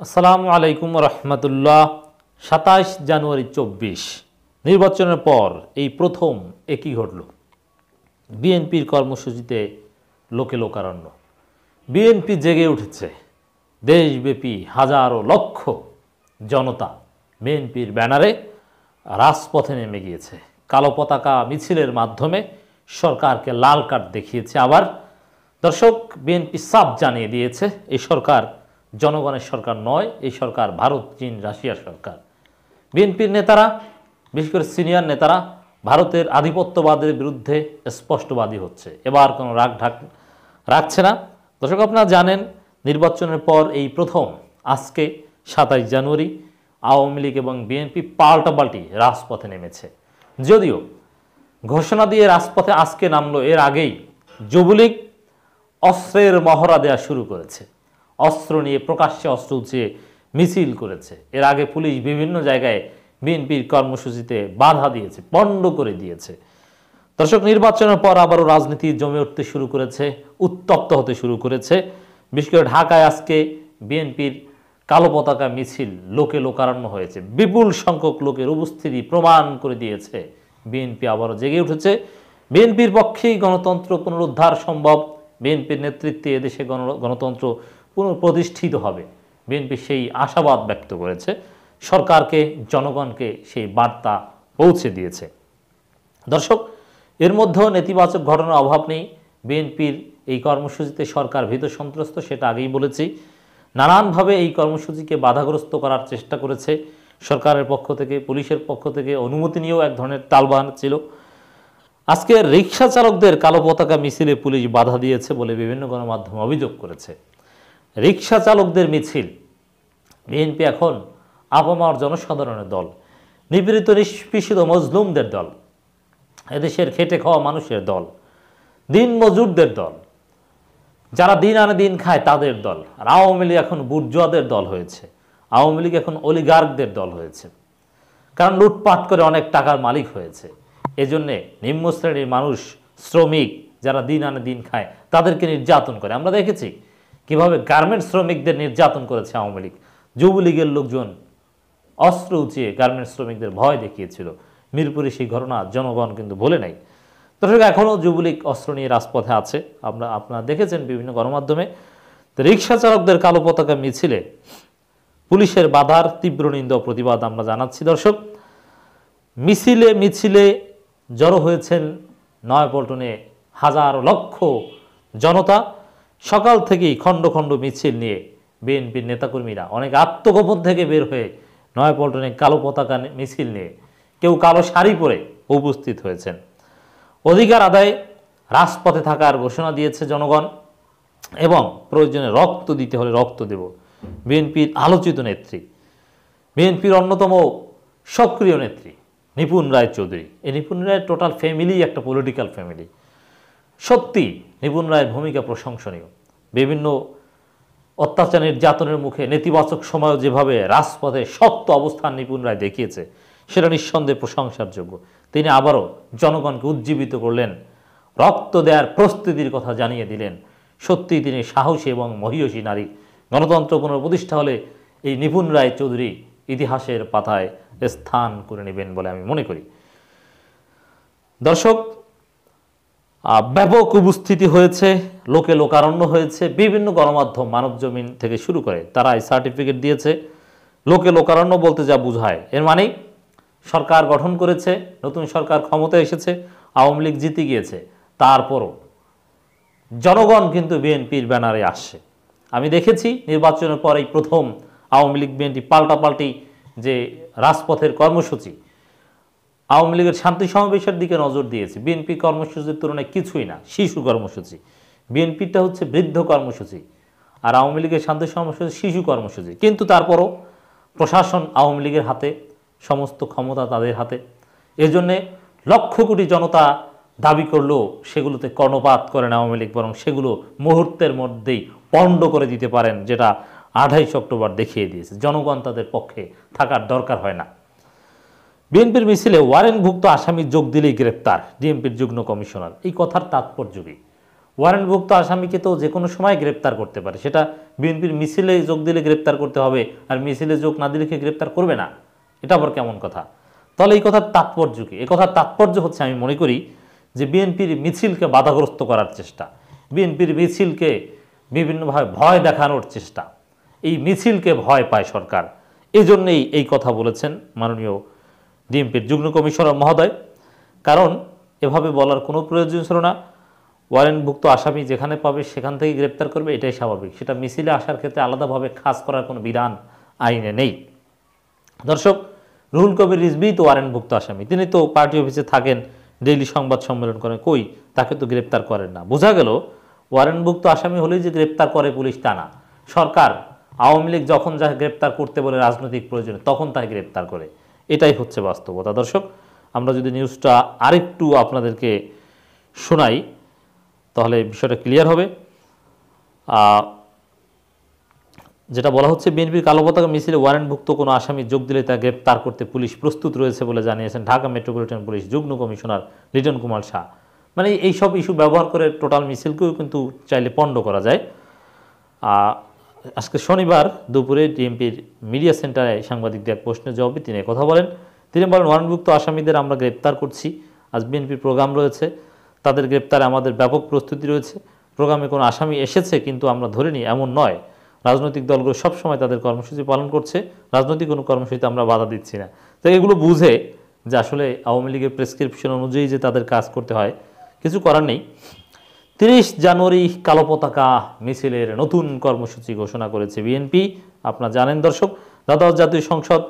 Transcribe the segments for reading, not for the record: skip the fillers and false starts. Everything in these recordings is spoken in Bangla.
আসসালামু আলাইকুম রহমতুল্লাহ। 27 জানুয়ারি 24 নির্বাচনের পর এই প্রথম একই ঘটল। বিএনপির কর্মসূচিতে লোকে লোকারণ্য। বিএনপি জেগে উঠেছে। দেশব্যাপী হাজারো লক্ষ জনতা বিএনপির ব্যানারে রাজপথে নেমে গিয়েছে। কালো পতাকা মিছিলের মাধ্যমে সরকারকে লাল কার্ড দেখিয়েছে। আবার দর্শক, বিএনপি সাফ জানিয়ে দিয়েছে এই সরকার জনগণের সরকার নয়, এই সরকার ভারত, চীন, রাশিয়ার সরকার। বিএনপির নেতারা, বিশেষ করে সিনিয়র নেতারা ভারতের আধিপত্যবাদের বিরুদ্ধে স্পষ্টবাদী হচ্ছে। এবার কোনো রাগ ঢাক রাখছে না। দর্শক, আপনারা জানেন নির্বাচনের পর এই প্রথম আজকে 27 জানুয়ারি আওয়ামী লীগ এবং বিএনপি পাল্টাপাল্টি রাজপথে নেমেছে। যদিও ঘোষণা দিয়ে রাজপথে আজকে নামলো, এর আগেই যুবলীগ অস্ত্রের মহড়া দেওয়া শুরু করেছে। অস্ত্র নিয়ে প্রকাশ্যে অস্ত্র উঁচিয়ে মিছিল করেছে। এর আগে পুলিশ বিভিন্ন জায়গায় বিএনপির কর্মসূচিতে বাধা দিয়েছে, পণ্ড করে দিয়েছে। দর্শক, নির্বাচনের পর আবারও রাজনীতি জমে উঠতে শুরু করেছে, উত্তপ্ত হতে শুরু করেছে। বিশেষ করে ঢাকায় আজকে বিএনপির কালো পতাকা মিছিল লোকে লোকারণ্য হয়েছে। বিপুল সংখ্যক লোকের উপস্থিতি প্রমাণ করে দিয়েছে বিএনপি আবারও জেগে উঠেছে। বিএনপির পক্ষেই গণতন্ত্র পুনরুদ্ধার সম্ভব। বিএনপির নেতৃত্বে এদেশে গণতন্ত্র পুনঃপ্রতিষ্ঠিত হবে। বিএনপি সেই আশাবাদ ব্যক্ত করেছে, সরকারকে, জনগণকে সেই বার্তা পৌঁছে দিয়েছে। দর্শক, এর মধ্যেও নেতিবাচক ঘটনার অভাব নেই। বিএনপির এই কর্মসূচিতে সরকার ভীত সন্ত্রস্ত, সেটা আগেই বলেছি। নানানভাবে এই কর্মসূচিকে বাধাগ্রস্ত করার চেষ্টা করেছে সরকারের পক্ষ থেকে, পুলিশের পক্ষ থেকে অনুমতি নিয়েও এক ধরনের টালবাহানা ছিল। আজকে রিক্সা চালকদের কালো পতাকা মিছিলে পুলিশ বাধা দিয়েছে বলে বিভিন্ন গণমাধ্যম অভিযোগ করেছে। রিক্সা চালকদের মিছিল, বিএনপি এখন আপামর জনসাধারণের দল, নিপীড়িত নিষ্পেষিত মজলুমদের দল, এদেশের খেটে খাওয়া মানুষের দল, দিন মজুরদের দল, যারা দিন আনে দিন খায় তাদের দল। আর আওয়ামী লীগ এখন বুর্জোয়াদের দল হয়েছে। আওয়ামী লীগ এখন অলিগার্কদের দল হয়েছে, কারণ লুটপাট করে অনেক টাকার মালিক হয়েছে। এজন্যে নিম্ন শ্রেণীর মানুষ, শ্রমিক, যারা দিন আনে দিন খায় তাদেরকে নির্যাতন করে। আমরা দেখেছি কিভাবে গার্মেন্টস শ্রমিকদের নির্যাতন করেছে আওয়ামী লীগ। যুবলীগের লোকজন অস্ত্র উঁচিয়ে গার্মেন্টস শ্রমিকদের ভয় দেখিয়েছিল। মিরপুরে সেই ঘটনা জনগণ কিন্তু ভোলে নাই। দর্শক, এখনও যুবলীগ অস্ত্র নিয়ে রাজপথে আছে, আপনারা দেখেছেন বিভিন্ন গণমাধ্যমে। তো রিক্সা চালকদের কালো পতাকা মিছিলে পুলিশের বাধার তীব্র নিন্দা ও প্রতিবাদ আমরা জানাচ্ছি। দর্শক, মিছিলে জড়ো হয়েছেন নয়াপল্টনে হাজার লক্ষ জনতা। সকাল থেকেই খণ্ড খণ্ড মিছিল নিয়ে বিএনপির নেতাকর্মীরা অনেক আত্মগোপন থেকে বের হয়ে নয়াপল্টনে কালো পতাকা মিছিল নিয়ে, কেউ কালো শাড়ি পরে উপস্থিত হয়েছেন। অধিকার আদায়ে রাজপথে থাকার ঘোষণা দিয়েছে জনগণ এবং প্রয়োজনে রক্ত দিতে হলে রক্ত দেব। বিএনপির আলোচিত নেত্রী, বিএনপির অন্যতম সক্রিয় নেত্রী নিপুণ রায় চৌধুরী। এই নিপুণ রায়ের টোটাল ফ্যামিলি একটা পলিটিক্যাল ফ্যামিলি। সত্যি নিপুণ রায়ের ভূমিকা প্রশংসনীয়। বিভিন্ন অত্যাচার নির্যাতনের মুখে নেতিবাচক সময়ও যেভাবে রাজপথে শক্ত অবস্থান নিপুণ রায় দেখিয়েছে, সেটা নিঃসন্দেহে প্রশংসার যোগ্য। তিনি আবারও জনগণকে উজ্জীবিত করলেন, রক্ত দেওয়ার প্রস্তুতির কথা জানিয়ে দিলেন। সত্যিই তিনি সাহসী এবং মহীয়সী নারী। গণতন্ত্র পুনঃপ্রতিষ্ঠা হলে এই নিপুণ রায় চৌধুরী ইতিহাসের পাতায় স্থান করে নেবেন বলে আমি মনে করি। দর্শক, ব্যাপক উপস্থিতি হয়েছে, লোকে লোকারণ্য হয়েছে। বিভিন্ন গণমাধ্যম, মানবজমিন থেকে শুরু করে তারা এই সার্টিফিকেট দিয়েছে। লোকে লোকারণ্য বলতে যা বোঝায়, এর মানে সরকার গঠন করেছে, নতুন সরকার ক্ষমতায় এসেছে, আওয়ামী লীগ জিতে গিয়েছে, তারপরও জনগণ কিন্তু বিএনপির ব্যানারে আসছে। আমি দেখেছি নির্বাচনের পর এই প্রথম আওয়ামী লীগ বিএনপি পাল্টাপাল্টি যে রাজপথের কর্মসূচি, আওয়ামী লীগের শান্তি সমাবেশের দিকে নজর দিয়েছে। বিএনপি কর্মসূচির তুলনায় কিছুই না, শিশু কর্মসূচি। বিএনপিটা হচ্ছে বৃদ্ধ কর্মসূচি, আর আওয়ামী লীগের শান্তি সমাবেশ শিশু কর্মসূচি। কিন্তু তারপরও প্রশাসন আওয়ামী লীগের হাতে, সমস্ত ক্ষমতা তাদের হাতে। এজন্যে লক্ষ কোটি জনতা দাবি করলেও সেগুলোতে কর্ণপাত করেন আওয়ামী লীগ, বরং সেগুলো মুহূর্তের মধ্যেই পণ্ড করে দিতে পারেন, যেটা 28 অক্টোবর দেখিয়ে দিয়েছে। জনগণ তাদের পক্ষে থাকার দরকার হয় না। বিএনপির মিছিলে ওয়ারেন্টভুক্ত আসামি যোগ দিলেই গ্রেপ্তার ডিএমপির যুগ্ম কমিশনার। এই কথার তাৎপর্য কি? ওয়ারেন্টভুক্ত আসামিকে তো যে কোনো সময় গ্রেপ্তার করতে পারে, সেটা বিএনপির মিছিলে যোগ দিলে গ্রেপ্তার করতে হবে, আর মিছিলে যোগ না দিলে কি গ্রেপ্তার করবে না? এটা আবার কেমন কথা? তাহলে এই কথার তাৎপর্য কি? এই কথার তাৎপর্য হচ্ছে, আমি মনে করি যে বিএনপির মিছিলকে বাধাগ্রস্ত করার চেষ্টা, বিএনপির মিছিলকে বিভিন্নভাবে ভয় দেখানোর চেষ্টা, এই মিছিলকে ভয় পায় সরকার। এই জন্যেই এই কথা বলেছেন মাননীয় ডিএমপির যুগ্ম কমিশনার মহোদয়। কারণ এভাবে বলার কোনো প্রয়োজন ছিল না। ওয়ারেন্টভুক্ত আসামি যেখানে পাবে সেখান থেকে গ্রেপ্তার করবে, এটাই স্বাভাবিক। সেটা মিছিলে আসার ক্ষেত্রে আলাদাভাবে খাস করার কোনো বিধান আইনে নেই। দর্শক, রুহুল কবির রিজভী তো ওয়ারেন্টভুক্ত আসামি, তিনি তো পার্টি অফিসে থাকেন, ডেইলি সংবাদ সম্মেলন করেন, কই তাকে তো গ্রেপ্তার করেন না। বোঝা গেল ওয়ারেন্টভুক্ত আসামি হলেই যে গ্রেপ্তার করে পুলিশ তা না। সরকার, আওয়ামী লীগ যখন যা গ্রেপ্তার করতে বলে রাজনৈতিক প্রয়োজনে তখন তাকে গ্রেপ্তার করে, এটাই হচ্ছে বাস্তবতা। দর্শক, আমরা যদি নিউজটা আরেকটু আপনাদেরকে শোনাই তাহলে বিষয়টা ক্লিয়ার হবে। যেটা বলা হচ্ছে, বিএনপির কালো পতাকা মিছিলে ওয়ারেন্টভুক্ত কোনো আসামি যোগ দিলে তা গ্রেপ্তার করতে পুলিশ প্রস্তুত রয়েছে বলে জানিয়েছেন ঢাকা মেট্রোপলিটন পুলিশ যুগ্ম কমিশনার লিটন কুমার শাহ। মানে এইসব ইস্যু ব্যবহার করে টোটাল মিছিলকেও কিন্তু চাইলে পণ্ড করা যায়। আজকে শনিবার দুপুরে ডিএমপির মিডিয়া সেন্টারে সাংবাদিকদের এক প্রশ্নের জবাবে তিনি কথা বলেন। তিনি বলেন, ওয়ারেন্টভুক্ত আসামিদের আমরা গ্রেপ্তার করছি। আজ বিএনপির প্রোগ্রাম রয়েছে, তাদের গ্রেপ্তারে আমাদের ব্যাপক প্রস্তুতি রয়েছে। প্রোগ্রামে কোনো আসামি এসেছে কিন্তু আমরা ধরিনি এমন নয়। রাজনৈতিক দলগুলো সবসময় তাদের কর্মসূচি পালন করছে, রাজনৈতিক কোনো কর্মসূচিতে আমরা বাধা দিচ্ছি না। তো এগুলো বুঝে যে আসলে আওয়ামী লীগের প্রেসক্রিপশন অনুযায়ী যে তাদের কাজ করতে হয়, কিছু করার নেই। 30 জানুয়ারি কালো পতাকা মিছিলের নতুন কর্মসূচি ঘোষণা করেছে বিএনপি। আপনারা জানেন দর্শক, দ্বাদশ জাতীয় সংসদ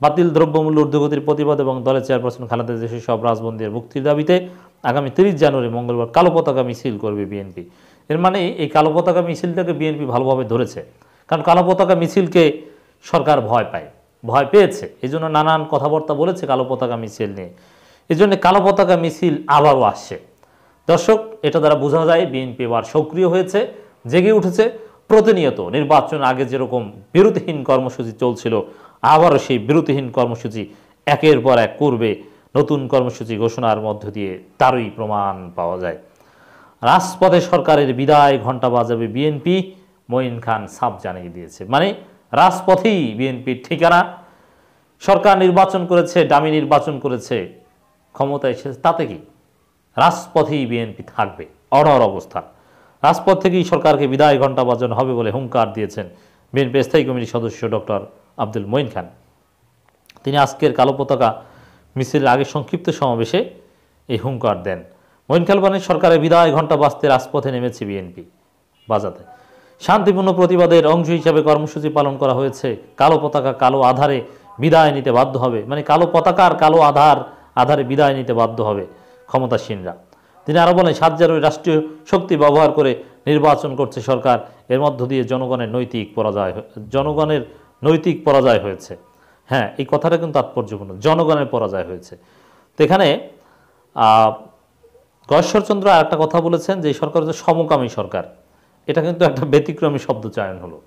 বাতিল, দ্রব্যমূল্য ঊর্ধ্বগতির প্রতিবাদ এবং দলের চেয়ারপারসন খালেদা জিয়ার সব রাজবন্দীদের মুক্তির দাবিতে আগামী 30 জানুয়ারি মঙ্গলবার কালো পতাকা মিছিল করবে বিএনপি। এর মানে এই কালো পতাকা মিছিলটাকে বিএনপি ভালোভাবে ধরেছে, কারণ কালো পতাকা মিছিলকে সরকার ভয় পেয়েছে, এই জন্য নানান কথাবার্তা বলেছে কালো পতাকা মিছিল নিয়ে। এই জন্য কালো পতাকা মিছিল আবারও আসছে। দর্শক, এটা দ্বারা বোঝা যায় বিএনপি এবার সক্রিয় হয়েছে, জেগে উঠেছে। প্রতিনিয়ত নির্বাচন আগে যেরকম বিরতিহীন কর্মসূচি চলছিল, আবারও সেই বিরতিহীন কর্মসূচি একের পর এক করবে। নতুন কর্মসূচি ঘোষণার মধ্য দিয়ে তারই প্রমাণ পাওয়া যায়। রাজপথে সরকারের বিদায় ঘণ্টা বাজাবে বিএনপি, মঈন খান সাফ জানিয়ে দিয়েছে। মানে রাজপথেই বিএনপির ঠিকানা। সরকার নির্বাচন করেছে, ডামি নির্বাচন করেছে, ক্ষমতায় এসেছে, তাতে কি? রাজপথেই বিএনপি থাকবে, অনড় অবস্থা। রাজপথ থেকেই সরকারকে বিদায় ঘণ্টা বাজানো হবে বলে হুঙ্কার দিয়েছেন বিএনপি স্থায়ী কমিটির সদস্য ডক্টর আব্দুল মঈন খান। তিনি আজকের কালো পতাকা মিছিলের আগে সংক্ষিপ্ত সমাবেশে এই হুঙ্কার দেন। মঈন খান বলেন, সরকারের বিদায় ঘণ্টা বাজতে রাজপথে নেমেছে বিএনপি বাজাতে। শান্তিপূর্ণ প্রতিবাদের অংশ হিসাবে কর্মসূচি পালন করা হয়েছে। কালো পতাকা কালো আধারে বিদায় নিতে বাধ্য হবে, মানে কালো পতাকার কালো আধারে বিদায় নিতে বাধ্য হবে ক্ষমতাসীনরা। তিনি আরও বলেন, 7 জানুয়ারি রাষ্ট্রীয় শক্তি ব্যবহার করে নির্বাচন করছে সরকার, এর মধ্য দিয়ে জনগণের নৈতিক পরাজয় হয়েছে। হ্যাঁ, এই কথাটা কিন্তু তাৎপর্যপূর্ণ, জনগণের পরাজয় হয়েছে। তো এখানে গয়েশ্বরচন্দ্র আর একটা কথা বলেছেন যে এই সরকার হচ্ছে সমকামী সরকার। এটা কিন্তু একটা ব্যতিক্রমী শব্দ চয়ন হলো।